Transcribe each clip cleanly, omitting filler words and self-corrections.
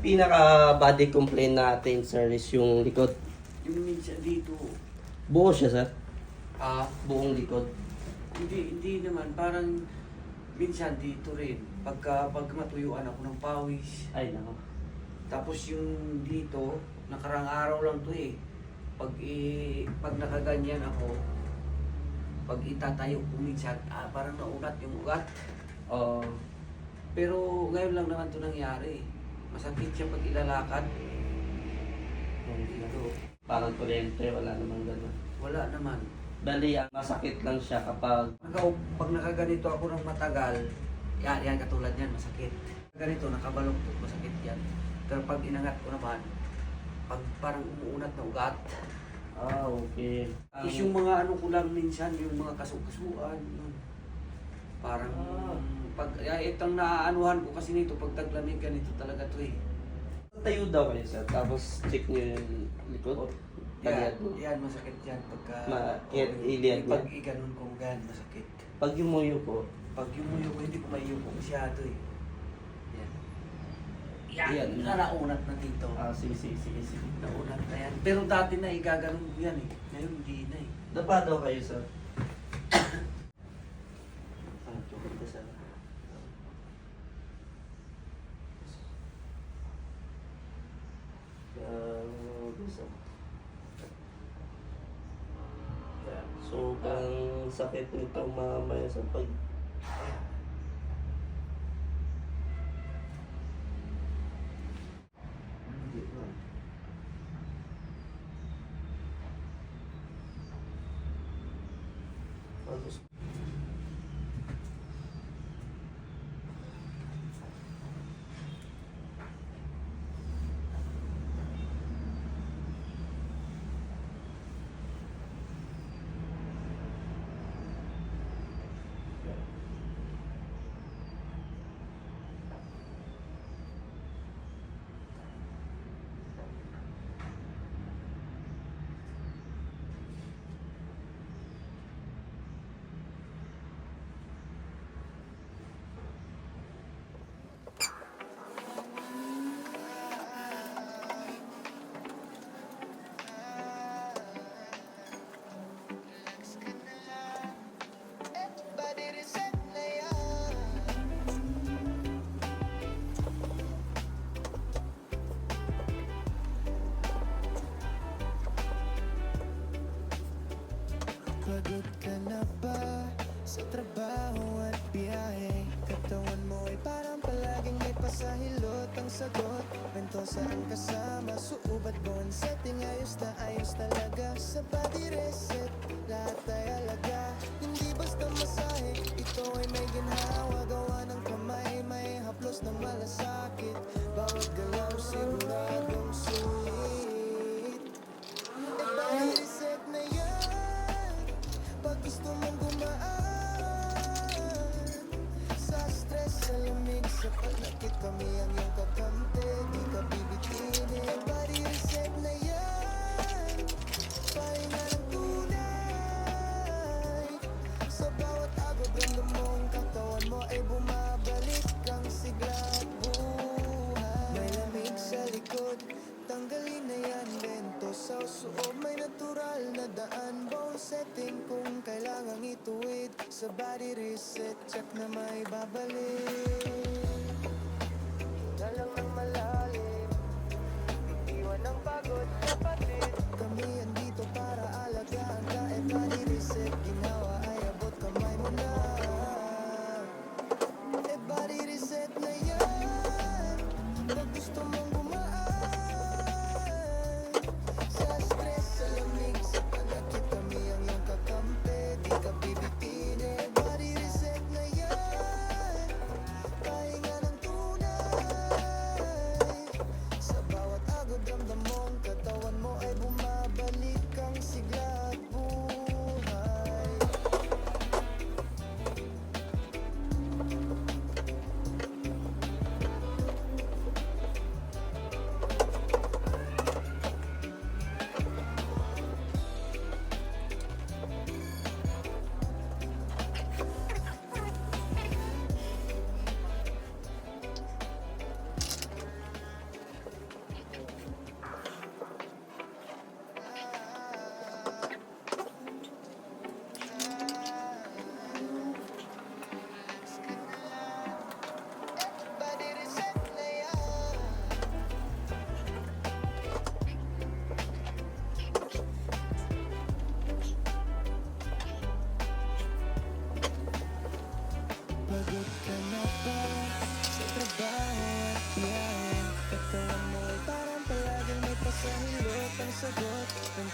pinaka-body complaint natin, sir, is yung likod. Yung minsan dito, Buo siya, sir. ah, Buong likod. hindi naman, parang minsan dito rin. Pag matuyuan ako ng pawis, Ay, nako. tapos yung dito, nakarang araw lang to eh. Pag nakaganyan ako, pag itatayo ko minsan, parang naunat yung ugat. Oh, Pero ngayon lang naman to nangyari. Masakit siya pag ilalakad. Dito, parang kuryente, wala namang gano'n. wala naman. Bali, ang masakit lang siya kapag... Pag nakaganito ako ng matagal, yan katulad yan, masakit. Ganito, nakabaloktot, masakit yan. Pero pag inangat ko naman, pag parang umuunat na ugat, Ah, okay. is yung mga ano ko lang minsan, yung mga kasukasuan, yun. Parang, itong naaanuhan ko kasi nito, pag taglamig, ganito talaga to eh. Tayo daw kayo, sir. Tapos check nyo yung likod. Taliad mo. Yan, masakit yan pagka... Iliad niya. Pag iganon ko gan, masakit. Pag yumuyo po, Pag yumuyo ko, hindi ko mayuko masyado eh. Yan. Yan. Naunat na dito. sige. Naunat na yan. Pero dati na igaganon ko yan eh. Ngayon hindi na eh. Dapa daw kayo, sir. Joke ka, sir. Gusto. Sobrang sakit nito mamaya sa pag... Tapos, Pagod ka na ba sa trabaho at biyahe? Katawan mo ay parang palaging may pasahilot ang sagot. Ventosa ang kasama, suubat bon setting. Ayos talaga sa body reset. Lahat ay alaga, hindi basta masahe. Ito ay may ginhawa, gawa ng kamay. May haplos na malasakit. Bawat galaw siguradong sulit. Body reset na yan pag gusto mong gumaan sa stress, sa lamig, sa panakit. Kami ang iyong kakampi, di ka bibitinin. Body reset na yan, pahinga ng tunay. Sa bawat agod, ramdam mo ang katawan mo ay bumabalik ang sigla at buhay. May lamig sa likod, tanggalin na yan. Bento sa suob, may natural na daan. Bone setting kung kailangang ituwid. Sa body reset, check na may babalik. Dalang ng malalim, bitiwan ng pagod, kapatid. Kami andito para alagaan ka. Body reset, ginawa ay abot kamay mo na. Body reset na yan pag gusto mong gumaan sa stress, sa lamig, sa panakit. Kami ang iyong kakampi, di ka bibitinin. Body reset na yan, pahinga ng tunay.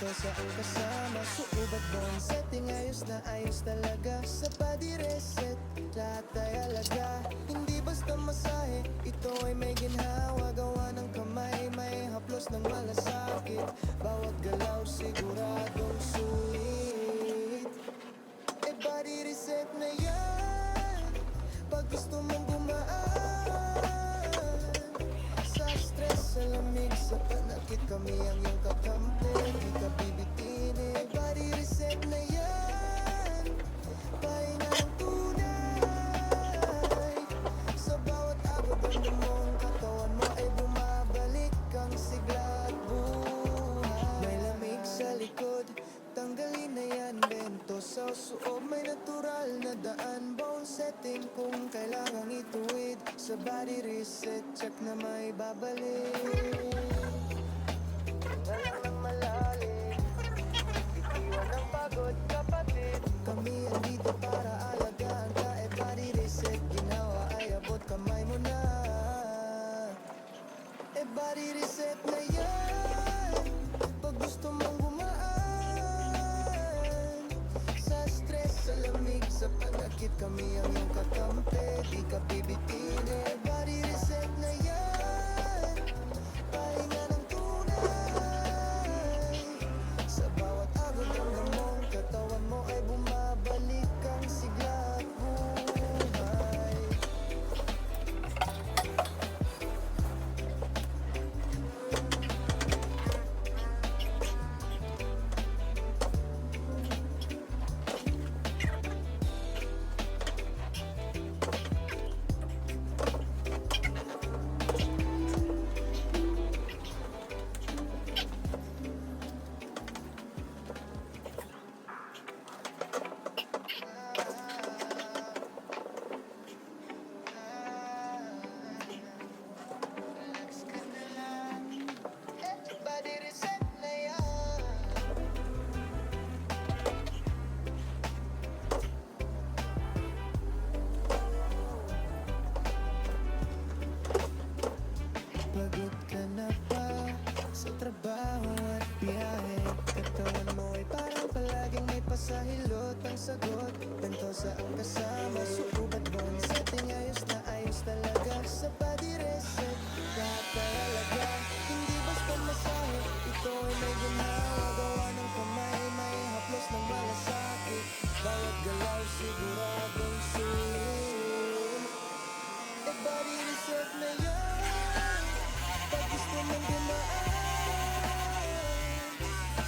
Ganito saan kasama, suubat bone setting. Ayos na ayos talaga sa body reset. Lahat ay alaga, hindi basta masahe. Ito ay may ginhawa, gawa ng kamay. May haplos ng malasakit, bawat galaw siguradong sulit. E body reset na yan, pag gusto mong gumaan. Sa stress, sa lamig, sa panakit, kami ang iyong kakampi. Di ka bibitinin. Body reset na yan, pahinga ng tunay. Sa bawat agod ang mong katawan mo ay bumabalik ang sigla at buhay. May lamig sa likod, tanggalin na yan. Bento sa suob, may natural na daan. Bone setting kung kailangang ituwid. Sa body reset, check na may babalik. Ngalang ng malalim, bitiwan ng pagod, kapatid. Kami andito para alagaan ka. E body reset, ginawa ay abot kamay mo na. E body reset na yan, pag gusto mong gumaan. Sa stress, sa lamig, sa panakit, kami ang iyong kakampi. Di ka bibitinin. E body reset na yan, pahinga ng tunay. Sa bawat agod ng mong katawan mo ay bumabalik ang sigla at buhay. Body reset na yan. Pagod ka na ba sa trabaho at biyahe? Katawan mo ay parang palaging may pasahilot. Ang sagot, ganito saan kasama, suubat bone setting. Ayos na ayos talaga sa body reset. Lahat ay alaga, hindi basta masahe. Ito ay may ginawa, gawa ng kamay. May haplos ng malasakit, bawat galaw siguradong sulit. E body reset na yan, pag gusto mong gumaan.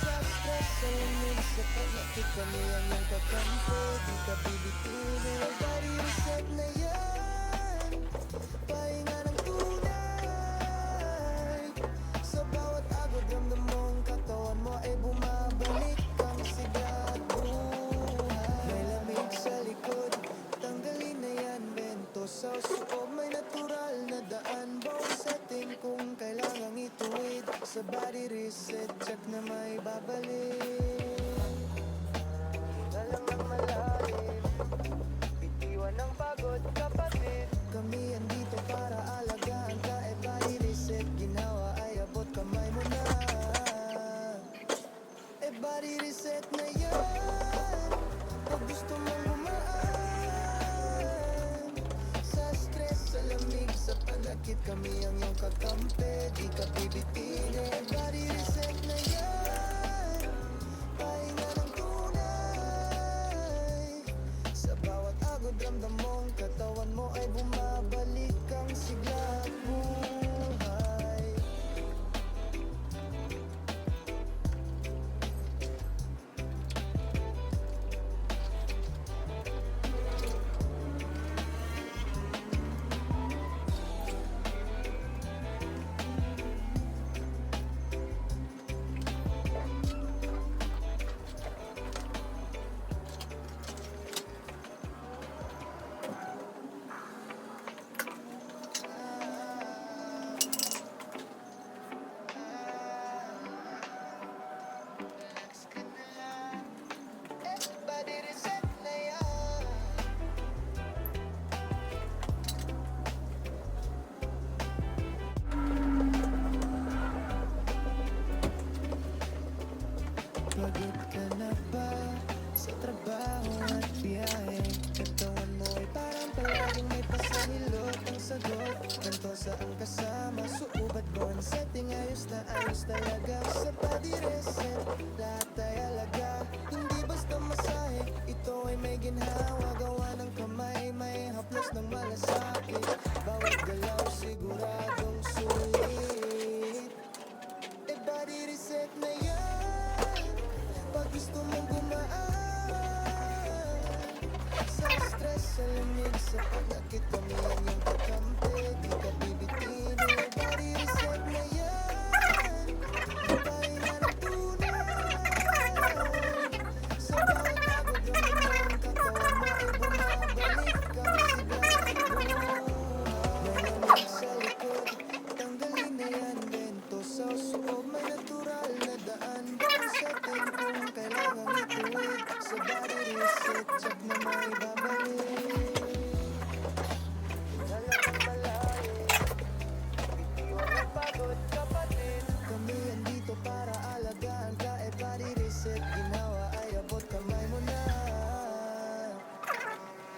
Sa stress, sa lamig, sa panakit, kami ang iyong kakampi. Di ka bibitinin. E body reset na yan, pahinga ng tunay. Sa bawat agod ramdam mong katawan mo ay bumabalik ang sigla at buhay. May lamig sa likod, tanggalin na yan. Bento sa suob, may natural na daan. Bone setting kung kailangang ituwid. Sa body reset, check na may babalik. Ngalang ng malalim, bitiwan ng pagod, kapatid. Kami andito para alagaan ka. E body reset, ginawa ay abot kamay mo na. E body reset na yan, pag gusto mong gumaan. Sa stress, sa lamig, sa panakit, kami ang iyong kakampi. Di ka bibitinin. E body reset na yan, pahinga ng tunay. Sa bawat agod ramdam mong katawan saan kasama. Suubat mo ang setting, ayos na ayos talaga. Sa body reset, lahat ay alaga. Hindi basta masahe, ito ay may ginhawa. Gawa ng kamay, may haplos ng malasakit. Bawat galaw siguradong sulit. E body reset na yan, pag gusto mong gumaan. Sa stress, sa lamig, sa pagkakit kami ang iyong kakampi. Di ka bibitinin, e body reset na yan. Papahinga ng tunay. Sa bawat pagod ramdam mo, ang katawan mo ay bumabalik. Kang sigurado, malamig sa likod. Tanggalin na yan, bento sa suob. May natural na daan, bawat setting kung kailangan ituwid. Sa body reset, check na may babalik. Talagang malayo, bitiwan ang pagod kapatid. Kami andito para alagaan ka, e body reset. Ginawa ay abot kamay mo na.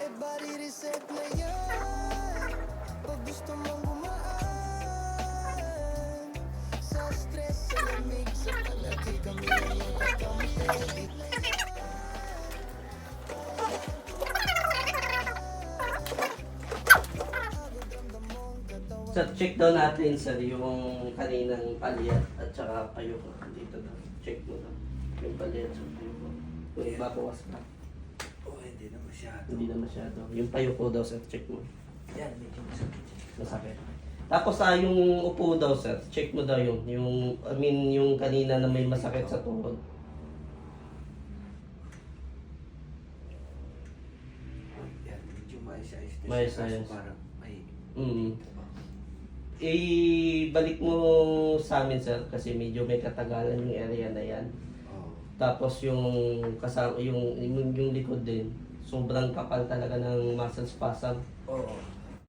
E body reset na yan, pag gusto mong gumaan. Sa stress, sa lamig, sa palagi kami ang iyong kakampi. Sir, check daw natin sir yung kaninang palyat at saka payo ko. Dito daw. Check mo daw. Yung palyat sa payo ko. Kung ibabawas ka. Oh, hindi na masyado. Hindi na masyado. Yung payo ko daw sir, check mo. Yan, medyo masakit. Masakit. Tapos yung upo daw sir, check mo daw yung I mean yung kanina na may masakit sa tuhod. Yan, medyo maayos-ayos na Maayos siya, na kaso ayos. parang may... Ibalik mo sa amin sir kasi medyo may katagalan yung area na yan. Oh. Tapos yung kasama yung likod din. Sobrang kapal talaga ng muscle spasm. Oo.